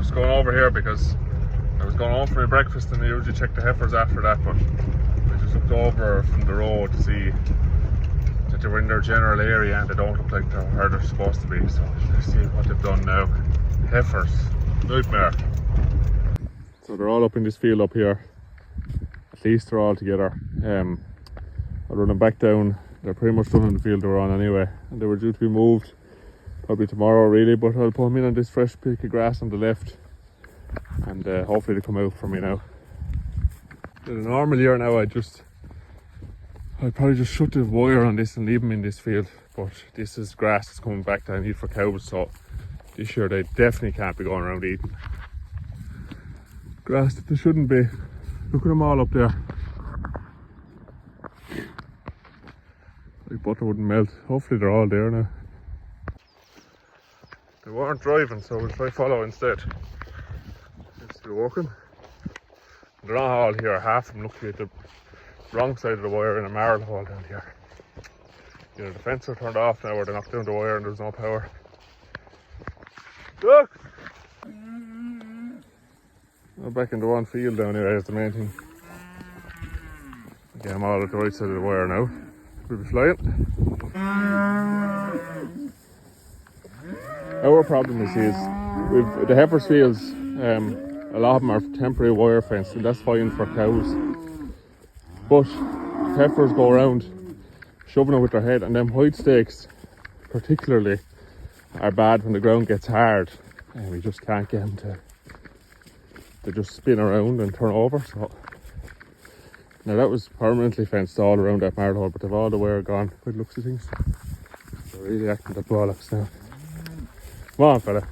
just going over here because I was going home for my breakfast and I usually check the heifers after that, but I just looked over from the road to see that they were in their general area and they don't look like they're where they're supposed to be. So let's see what they've done now. Heifers, nightmare. So they're all up in this field up here. At least they're all together. I'll run them back down. They're pretty much done in the field they were on anyway, and they were due to be moved probably tomorrow really, but I'll put them in on this fresh pick of grass on the left, and hopefully they come out for me now. In a normal year now I'd probably just shut the wire on this and leave them in this field, but this is grass that's coming back that I need for cows, so this year they definitely can't be going around eating grass that they shouldn't be. Look at them all up there. The butter wouldn't melt. Hopefully they're all there now. They weren't driving, so we'll try follow instead. It's still working. They're not all here. Half of them look at the wrong side of the wire in a marl hole down here. Either the fence are turned off now or they knocked down the wire and there's no power. Look! We're back into one field down here is the main thing. Get them all at the right side of the wire now. We'll be flying. Our problem is with the Heifers fields, a lot of them are temporary wire fence, and that's fine for cows. But heifers go around shoving it with their head, and them white stakes particularly are bad when the ground gets hard and we just can't get them to. They just spin around and turn over. So now that was permanently fenced all around that marl hole, but they've all the wire gone. Good looks of things. They're really acting the bollocks now. Come on, fella.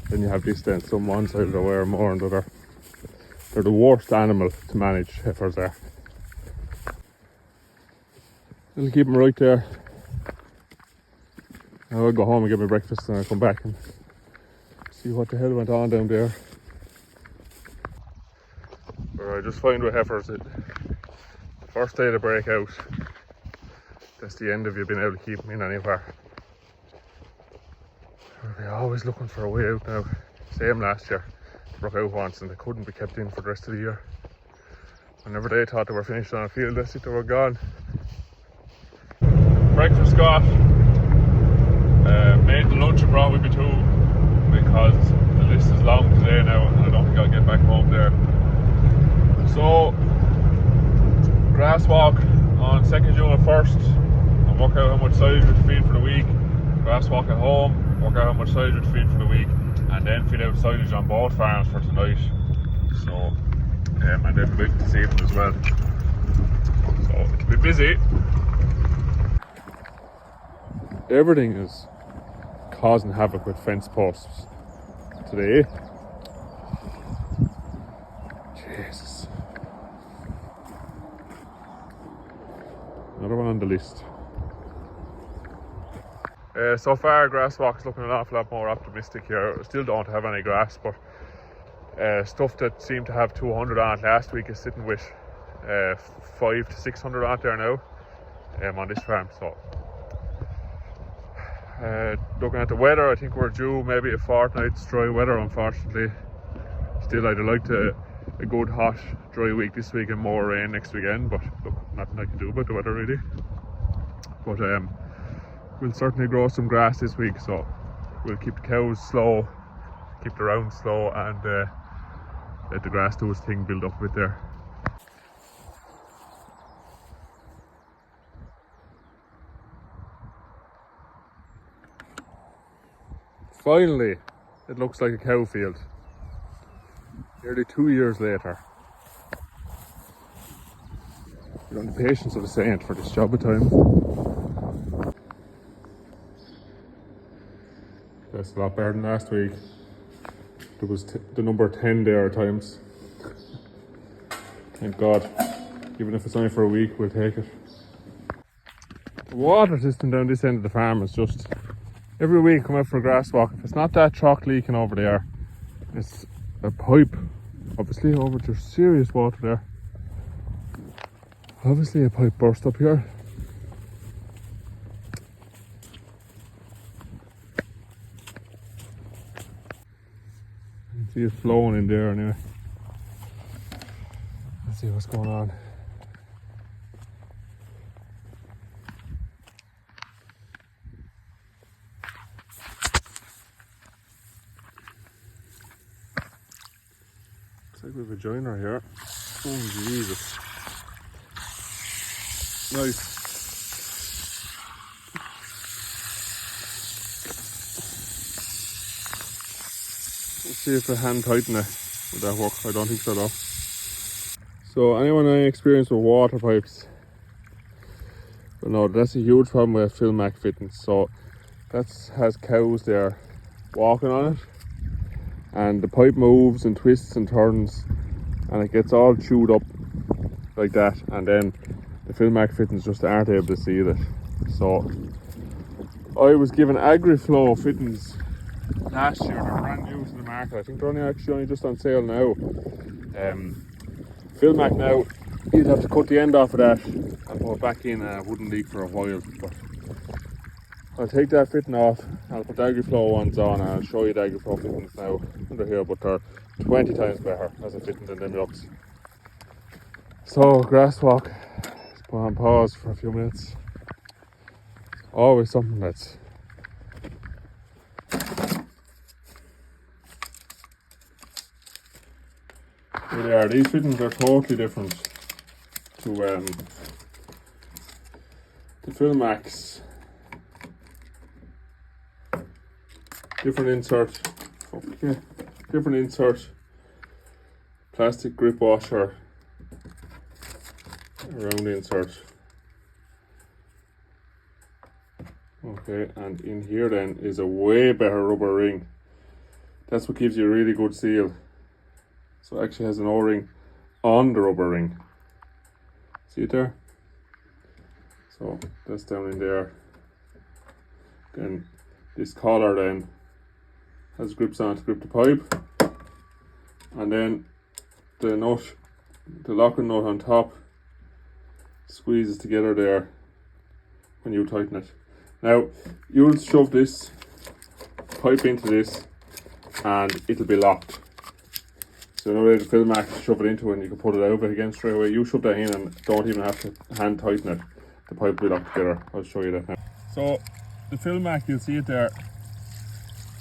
Then you have this then, some one side of the wire more and the other. They're the worst animal to manage, heifers are. I'll keep them right there. Now I'll go home and get my breakfast and I'll come back and see what the hell went on down there. But I just find with heifers that the first day they break out, that's the end of you being able to keep them in anywhere. They're always looking for a way out now. Same last year. They broke out once and they couldn't be kept in for the rest of the year. Whenever they thought they were finished on a field, that's it, they were gone. Breakfast got. Made the lunch and brought with me too, because the list is long today now and I don't think I'll get back home there. So, grass walk on 2nd June and 1st and work out how much silage we feed for the week. Grass walk at home, work out how much silage we feed for the week, and then feed out silage on both farms for tonight. So, and then milk this evening as well. So it'll be busy. Everything is causing havoc with fence posts today. Jesus. Another one on the list. So far grass walk's looking an awful lot more optimistic here. Still don't have any grass, but stuff that seemed to have 200 on it last week is sitting with 500 to 600 on there now on this farm. So looking at the weather, I think we're due maybe a fortnight's dry weather, unfortunately. Still, I'd like a good hot dry week this week and more rain next weekend, but look, nothing I can do about the weather really. But we'll certainly grow some grass this week, so we'll keep the cows slow, keep the rounds slow, and let the grass do its thing, build up a bit there. Finally, it looks like a cow field. Nearly 2 years later. You're on the patience of a saint for this job of time. That's a lot better than last week. There was the number 10 there at times. Thank God. Even if it's only for a week, we'll take it. The water system down this end of the farm is just... Every week come out for a grass walk. If it's not that chalk leaking over there, it's a pipe. Obviously, over there's serious water there. Obviously a pipe burst up here. See it flowing in there anyway. Let's see what's going on. Looks like we have a joiner here. Oh Jesus. Nice. Let's see if I hand tighten it. Would that work? I don't think so though. So anyone any experience with water pipes? But no, that's a huge problem with Filmac fittings. So that has cows there walking on it, and the pipe moves and twists and turns, and it gets all chewed up like that, and then the Filmac fittings just aren't able to seal it. So I was given AgriFlow fittings last year. They're brand new to the market. I think they're only just on sale now. Filmac now, you'd have to cut the end off of that and put it back in, and it wouldn't leak for a while. But I'll take that fitting off, I'll put the AgriFlow ones on, and I'll show you the AgriFlow fittings now under here, but they're 20 times better as a fitting than them yucks. So grass walk, let's put on pause for a few minutes. Always something that's here they are. These fittings are totally different to the Filmacs. Different insert, different insert, plastic grip washer around the insert. Okay, and in here then is a way better rubber ring. That's what gives you a really good seal. So it actually has an O-ring on the rubber ring. See it there? So that's down in there. Then this collar then has grips on to grip the pipe. And then the nut, the locking nut on top, squeezes together there when you tighten it. Now you'll shove this pipe into this and it'll be locked. So in order to Filmac, shove it into it and you can put it out of it again straight away. You shove that in and don't even have to hand tighten it. The pipe will be locked together. I'll show you that now. So the Filmac, you'll see it there.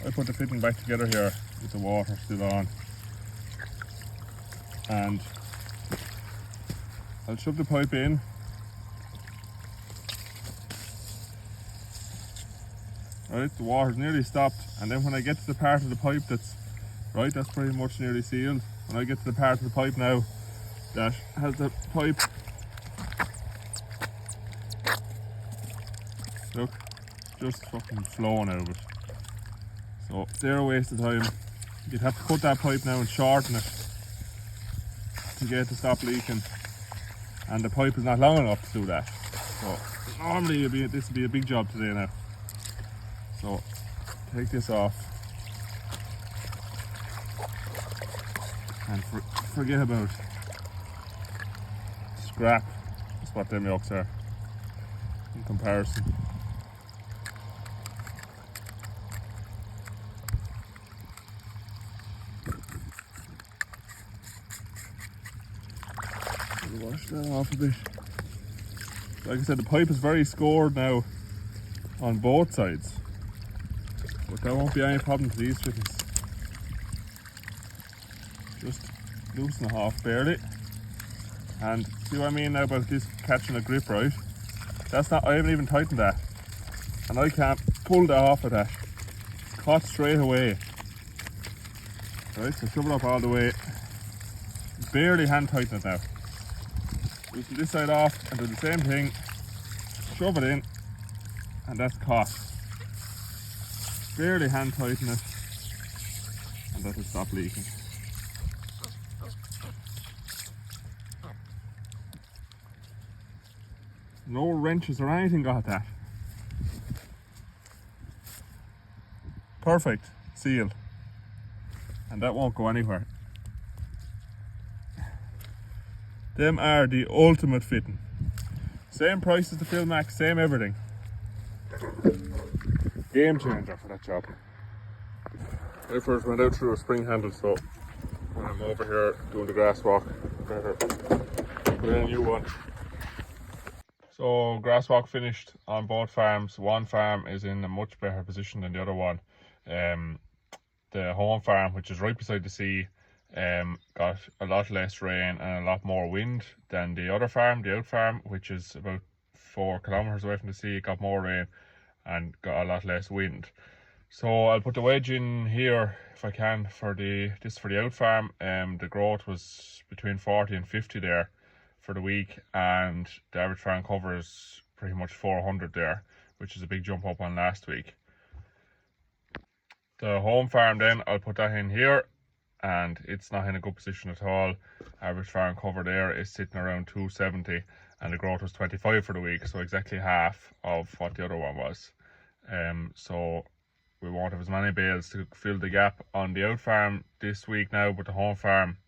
I put the fitting back together here with the water still on. And I'll shove the pipe in. Right, the water's nearly stopped, and then when I get to the part of the pipe that's right, that's pretty much nearly sealed. When I get to the part of the pipe now that has the pipe, look, just fucking flowing out of it. So they're a waste of time. You'd have to cut that pipe now and shorten it to get it to stop leaking, and the pipe is not long enough to do that. So normally this would be a big job today now. So take this off and forget about scrap. That's what them yolks are in comparison. Wash that off a bit. Like I said, the pipe is very scored now on both sides, but there won't be any problem to these fittings. Just loosen it off barely, and see what I mean now about this catching a grip, right? That's not, I haven't even tightened that, and I can't pull that off of that. It's caught straight away. Right, so shove it up all the way. Barely hand tighten it now. Loosen this side off and do the same thing. Shove it in, and that's caught. Barely hand tighten it, and that'll stop leaking. No wrenches or anything got that. Perfect, sealed. And that won't go anywhere. Them are the ultimate fitting. Same price as the Filmac, same everything. Game changer for that job. Heifers went out through a spring handle, so when I'm over here doing the grass walk, better put in a new one. So grass walk finished on both farms. One farm is in a much better position than the other one. The home farm, which is right beside the sea, got a lot less rain and a lot more wind than the other farm, the out farm, which is about 4 kilometers away from the sea. It got more rain and got a lot less wind. So I'll put the wedge in here if I can for the out farm. The growth was between 40 and 50 there for the week, and the average farm cover is pretty much 400 there, which is a big jump up on last week. The home farm then, I'll put that in here, and it's not in a good position at all. Average farm cover there is sitting around 270, and the growth was 25 for the week, so exactly half of what the other one was. So we won't have as many bales to fill the gap on the out farm this week now, but the home farm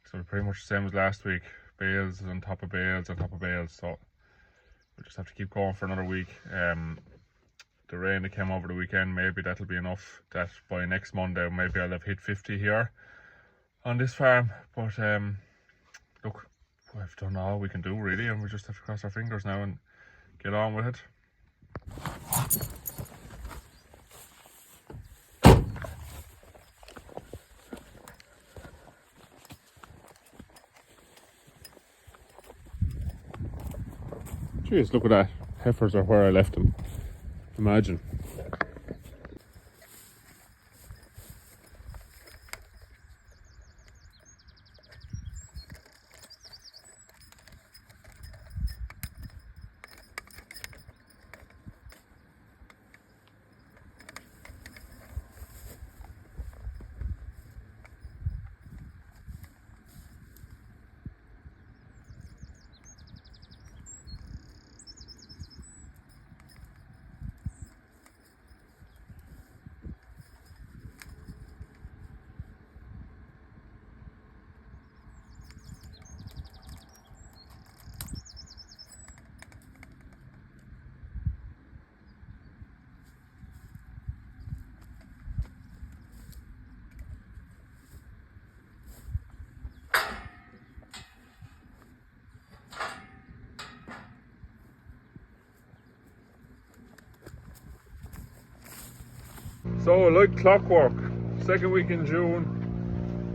is going to be pretty much the same as last week. Bales on top of bales on top of bales, so we'll just have to keep going for another week. The rain that came over the weekend, maybe that'll be enough that by next Monday maybe I'll have hit 50 here on this farm. But look, we've done all we can do really, and we just have to cross our fingers now and get on with it. Jeez, look at that. Heifers are where I left them. Imagine. So like clockwork, second week in June,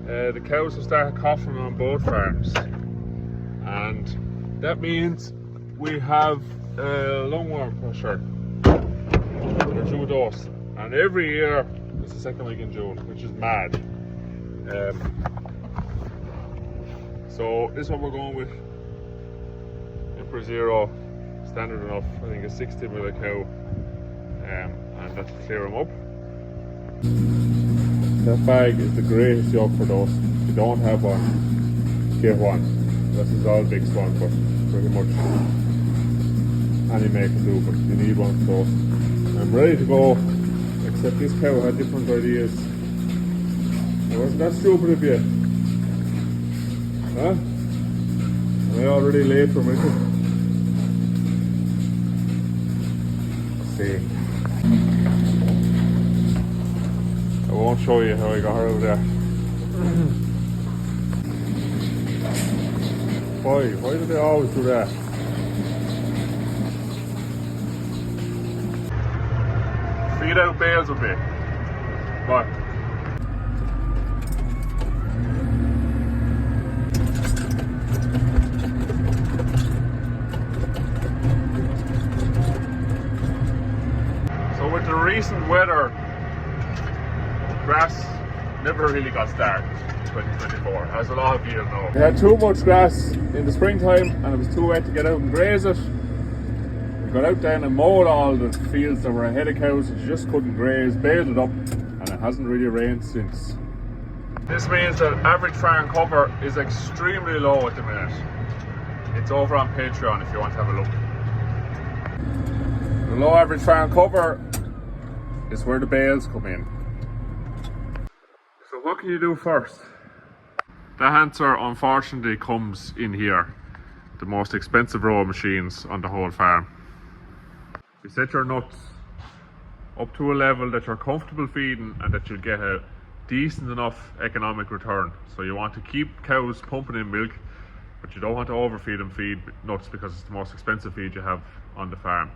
the cows have started coughing on both farms, and that means we have lungworm pressure under 2 dose, and every year it's the second week in June, which is mad. So this one we're going with Emperor Zero, standard enough. I think it's 60 ml a cow, and that'll clear them up. That bag is the greatest job for those. If you don't have one, get one. This is all big one, but pretty much any make can do, but you need one for those. I'm ready to go, except this cow had different ideas. It wasn't that stupid of you. Huh? Am I already late for my Let's see. I won't show you how I got her out there. Why do they always do that? Feed out bales with me. What? So with the recent weather, grass never really got started in 2024, as a lot of you know. We had too much grass in the springtime and it was too wet to get out and graze it. We got out then and mowed all the fields that were ahead of cows that you just couldn't graze, baled it up, and it hasn't really rained since. This means that average farm cover is extremely low at the minute. It's over on Patreon if you want to have a look. The low average farm cover is where the bales come in. So what can you do first? The answer unfortunately comes in here. The most expensive row of machines on the whole farm. You set your nuts up to a level that you're comfortable feeding and that you'll get a decent enough economic return. So you want to keep cows pumping in milk, but you don't want to overfeed and feed nuts because it's the most expensive feed you have on the farm.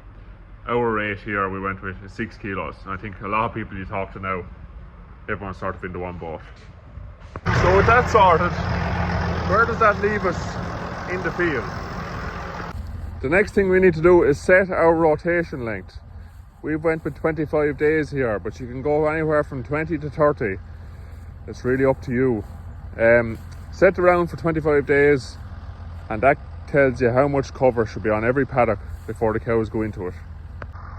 Our rate here we went with is 6 kilos, and I think a lot of people you talk to now, everyone's sort of into one boat. So with that sorted, where does that leave us in the field? The next thing we need to do is set our rotation length. We went with 25 days here, but you can go anywhere from 20 to 30. It's really up to you. Set the round for 25 days, and that tells you how much cover should be on every paddock before the cows go into it.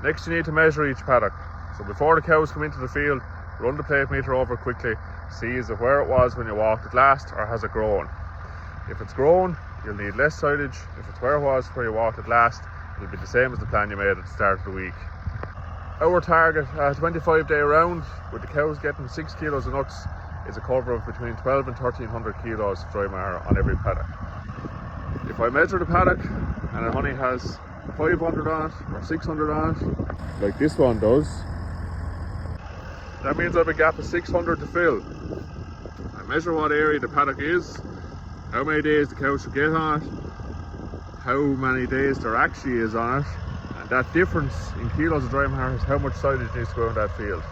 Next, you need to measure each paddock. So before the cows come into the field, run the plate meter over quickly, see is it where it was when you walked it last, or has it grown. If it's grown, you'll need less silage. If it's where it was where you walked it last, it'll be the same as the plan you made at the start of the week. Our target 25-day round, with the cows getting 6 kilos of nuts, is a cover of between 12 and 1300 kilos of dry matter on every paddock. If I measure the paddock and it only has 500 on it or 600 on it, like this one does, that means I have a gap of 600 to fill. I measure what area the paddock is, how many days the cow should get on it, how many days there actually is on it, and that difference in kilos of dry matter is how much silage needs to go in that field.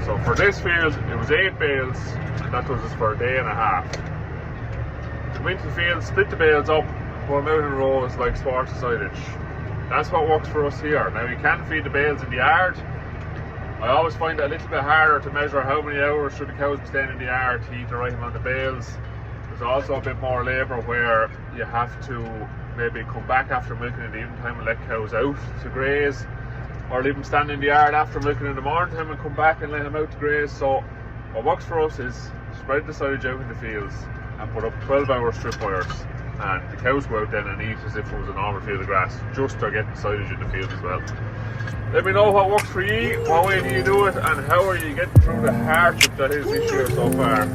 So for this field, it was 8 bales, and that was just for a day and a half. Come into the field, split the bales up, put them out in rows like swarts of silage. That's what works for us here. Now you can feed the bales in the yard. I always find it a little bit harder to measure how many hours should the cows be staying in the yard to eat the right amount of bales. There's also a bit more labour where you have to maybe come back after milking in the evening time and let cows out to graze, or leave them standing in the yard after milking in the morning time and come back and let them out to graze. So what works for us is spread the silage out in the fields and put up 12-hour strip wires, and the cows go out then and eat as if it was a normal field of grass, just to get the silage in the field as well. Let me know what works for you, what way do you do it, and how are you getting through the hardship that is this year so far.